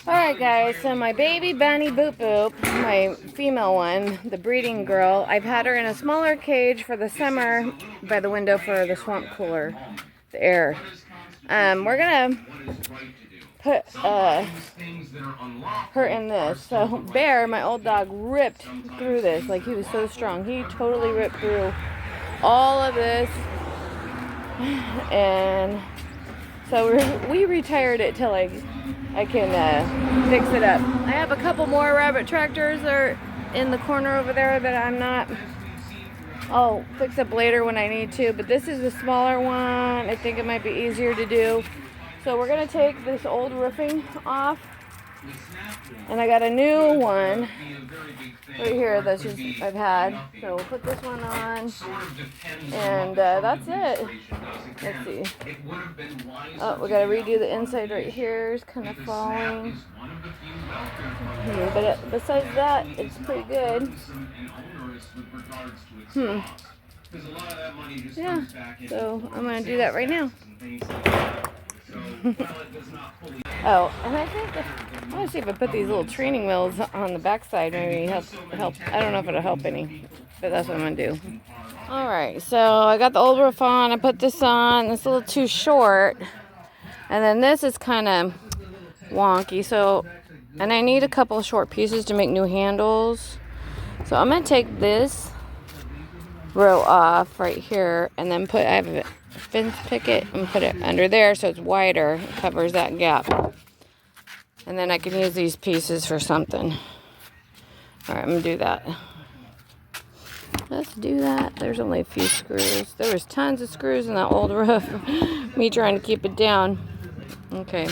Alright guys, so my baby bunny Boop Boop, my female one, the breeding girl, I've had her in a smaller cage for the summer by the window for the swamp cooler, the air. We're gonna put her in this. So Bear, my old dog, ripped through this. Like, he was so strong. He totally ripped through all of this. And so we retired it till I can fix it up. I have a couple more rabbit tractors that are in the corner over there that I'm not. I'll fix up later when I need to, but this is the smaller one. I think it might be easier to do. So we're gonna take this old roofing off, and I got a new one right here that's just I've had. So we'll put this one on, and that's it. Let's see. Oh, we gotta redo the inside right here. It's kind of falling. But besides that, it's pretty good. Yeah, so I'm gonna do that right now. Oh, and I want to see if I put these little training wheels on the backside, maybe help. I don't know if it'll help any, but that's what I'm gonna do. All right, so I got the old roof on. I put this on. It's a little too short, and then this is kind of wonky. So, and I need a couple of short pieces to make new handles. So I'm gonna take this row off right here, and then I have a fence picket and put it under there so it's wider. It covers that gap. And then I can use these pieces for something. Alright, I'm gonna do that. Let's do that. There's only a few screws. There was tons of screws in that old roof. Me trying to keep it down. Okay.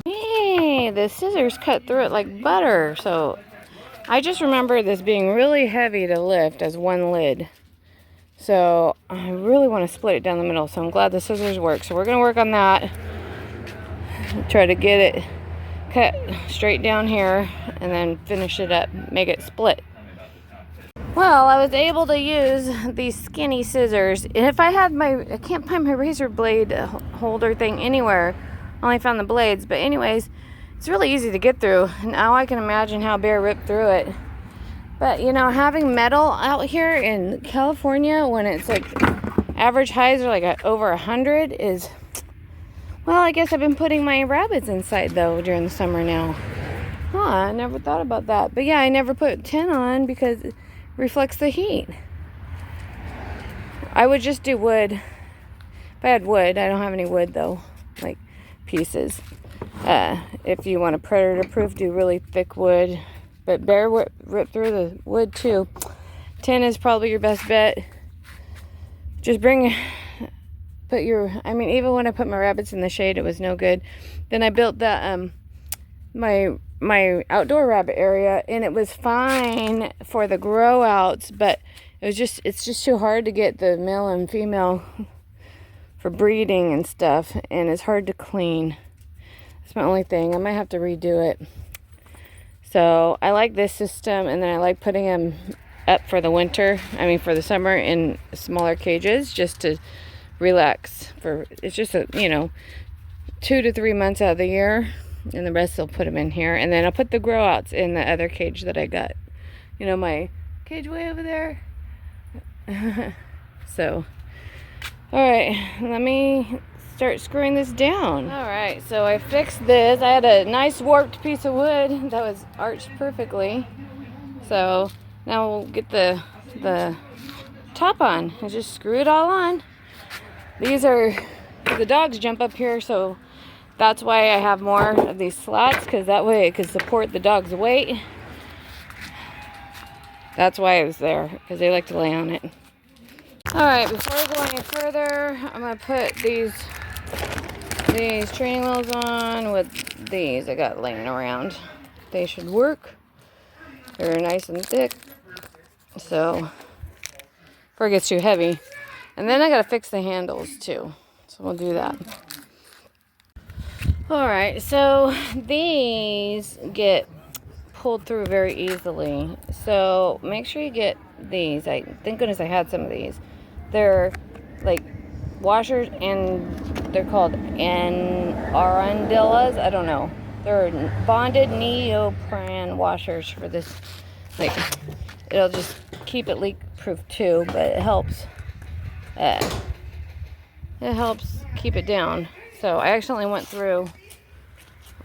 Hey, the scissors cut through it like butter. So I just remember this being really heavy to lift as one lid. So I really want to split it down the middle. So I'm glad the scissors work. So we're going to work on that. Try to get it cut straight down here and then finish it up. Make it split. Well, I was able to use these skinny scissors. And if I had I can't find my razor blade holder thing anywhere. I only found the blades. But anyways, it's really easy to get through. Now I can imagine how Bear ripped through it. But, you know, having metal out here in California when it's like average highs are like over 100 is, well, I guess I've been putting my rabbits inside though during the summer now. Huh, I never thought about that. But yeah, I never put 10 on because it reflects the heat. I would just do wood. If I had wood, I don't have any wood though, like pieces. If you want a predator proof, do really thick wood. But Bear ripped through the wood too. 10 is probably your best bet. Just even when I put my rabbits in the shade, it was no good. Then I built that, my outdoor rabbit area, and it was fine for the grow outs, but it's just too hard to get the male and female for breeding and stuff, and it's hard to clean. That's my only thing. I might have to redo it. So I like this system, and then I like putting them up for the winter, for the summer in smaller cages just to relax. It's just 2 to 3 months out of the year, and the rest I'll put them in here. And then I'll put the grow outs in the other cage that I got. My cage way over there. So, all right, let me start screwing this down. All right, so I fixed this. I had a nice warped piece of wood that was arched perfectly. So now we'll get the top on and just screw it all on. These are, the dogs jump up here, so that's why I have more of these slats, because that way it could support the dog's weight. That's why it was there, because they like to lay on it. All right, before I go any further, I'm gonna put these training wheels on with these I got laying around. They should work. They're nice and thick, so before it gets too heavy. And then I gotta fix the handles too, so we'll do that. All right, so these get pulled through very easily, so make sure you get these. Thank goodness I had some of these. They're like washers, and they're called arandillas. I don't know. They're bonded neoprene washers for this. Like, it'll just keep it leak-proof too, but it helps. It helps keep it down. So I accidentally went through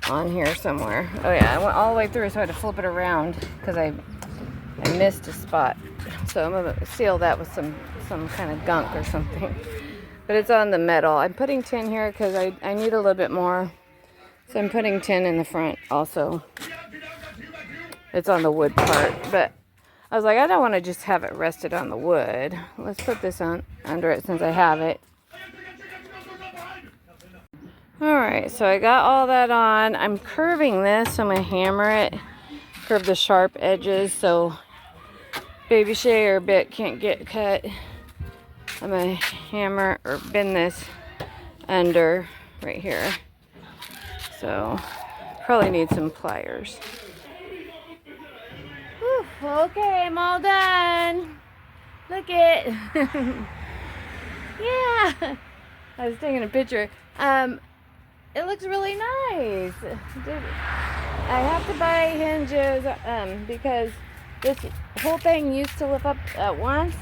on here somewhere. Oh yeah, I went all the way through, so I had to flip it around because I missed a spot. So I'm gonna seal that with some kind of gunk or something. But it's on the metal. I'm putting tin here because I need a little bit more. So I'm putting tin in the front also. It's on the wood part, but I was like, I don't want to just have it rested on the wood. Let's put this on under it since I have it. Alright, so I got all that on. I'm curving this, so I'm going to hammer it. Curve the sharp edges so baby Shay or bit can't get cut. I'm going to hammer or bend this under right here. So, probably need some pliers. Whew, okay, I'm all done. Look it. Yeah. I was taking a picture. It looks really nice. I have to buy hinges because this whole thing used to lift up at once.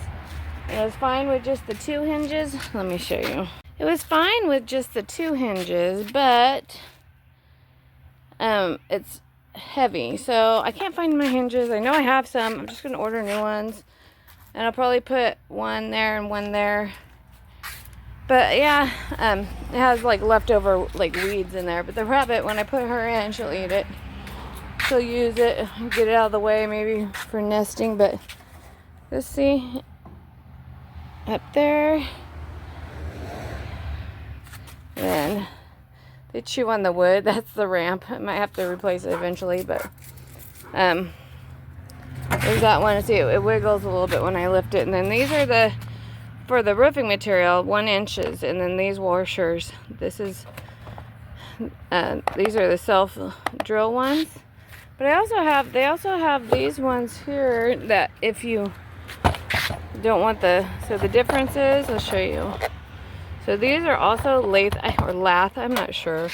And it was fine with just the 2 hinges. Let me show you. It was fine with just the 2 hinges, but it's heavy. So I can't find my hinges. I know I have some. I'm just going to order new ones. And I'll probably put one there and one there. But yeah, it has like leftover like weeds in there. But the rabbit, when I put her in, she'll eat it. She'll use it, get it out of the way maybe for nesting. But let's see, up there. And they chew on the wood. That's the ramp. I might have to replace it eventually, but there's that one. See, it wiggles a little bit when I lift it. And then these are for the roofing material, 1 inches, and then these washers. These are the self drill ones. But they also have these ones here that if you don't want so the difference is, I'll show you. So these are also lathe or lath, I'm not sure,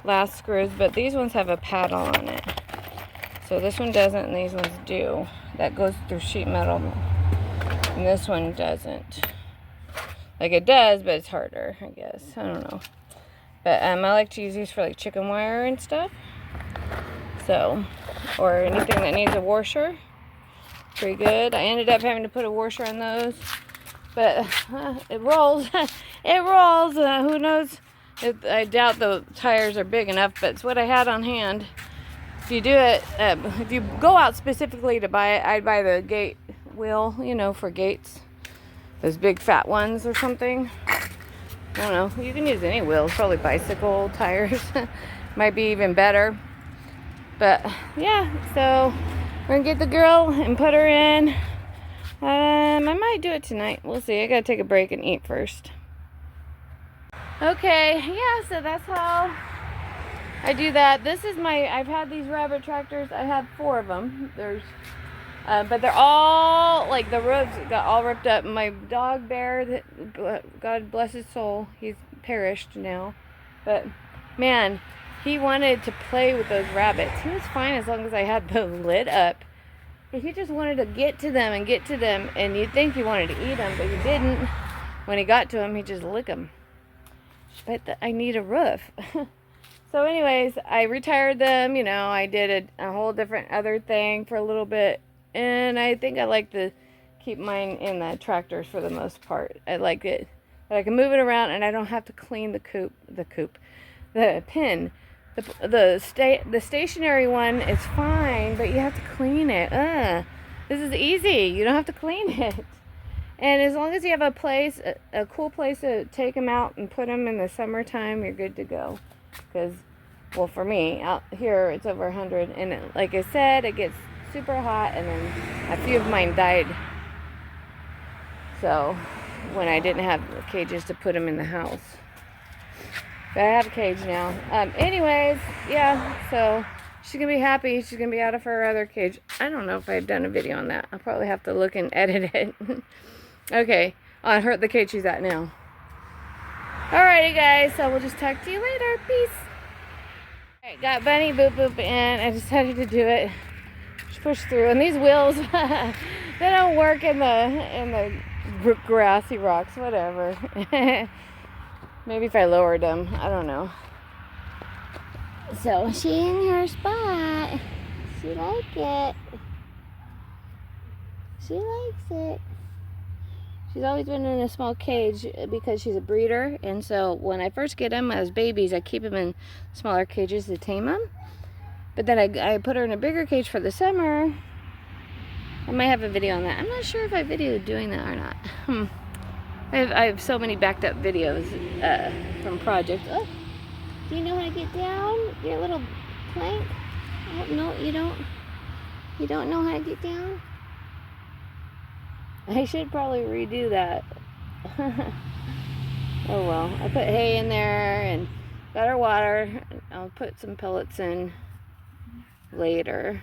lath screws, but these ones have a paddle on it. So this one doesn't, and these ones do. That goes through sheet metal, and this one doesn't. Like it does, but it's harder, I guess. I don't know. But I like to use these for like chicken wire and stuff. So, or anything that needs a washer. Pretty good. I ended up having to put a washer on those. But it rolls. It rolls. Who knows? I doubt the tires are big enough, but it's what I had on hand. If you do it, if you go out specifically to buy it, I'd buy the gate wheel, for gates. Those big fat ones or something. I don't know. You can use any wheels. Probably bicycle tires. Might be even better. But yeah, so we're going to get the girl and put her in. I might do it tonight. We'll see. I got to take a break and eat first. Okay, yeah, so that's how I do that. I've had these rabbit tractors. I have 4 of them. But they're all, like, the roofs got all ripped up. My dog Bear, God bless his soul, he's perished now. But, man, he wanted to play with those rabbits. He was fine as long as I had the lid up. But he just wanted to get to them, and you'd think he wanted to eat them, but he didn't. When he got to them, he'd just lick them. But I need a roof. So anyways, I retired them, I did a whole different other thing for a little bit. And I think I like to keep mine in the tractors for the most part. I like it. But I can move it around and I don't have to clean the pin. The stationary one is fine, but you have to clean it. This is easy. You don't have to clean it. And as long as you have a cool place to take them out and put them in the summertime, you're good to go. Because, well, for me, out here it's over 100. And like I said, it gets super hot, and then a few of mine died. So, when I didn't have cages to put them in the house. But I have a cage now. Anyways, yeah, so she's going to be happy. She's going to be out of her other cage. I don't know if I've done a video on that. I'll probably have to look and edit it. Okay, on the cage she's at now. Alrighty, guys, so we'll just talk to you later. Peace. Alright, got Bunny Boop Boop in. I decided to do it. Just push through. And these wheels, they don't work in the grassy rocks. Whatever. Maybe if I lowered them. I don't know. So she in her spot. She like it. She likes it. She's always been in a small cage because she's a breeder, and so when I first get them as babies, I keep them in smaller cages to tame them. But then I put her in a bigger cage for the summer. I might have a video on that. I'm not sure if I videoed doing that or not. I have so many backed up videos from projects. Oh, do you know how to get down? Your little plank? Oh, no, you don't. You don't know how to get down? I should probably redo that. Oh well. I put hay in there and got her water. I'll put some pellets in later.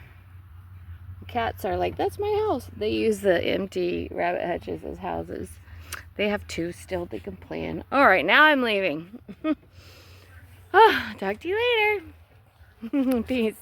Cats are like, that's my house. They use the empty rabbit hutches as houses. They have two still they can play in. Alright, now I'm leaving. Talk to you later. Peace.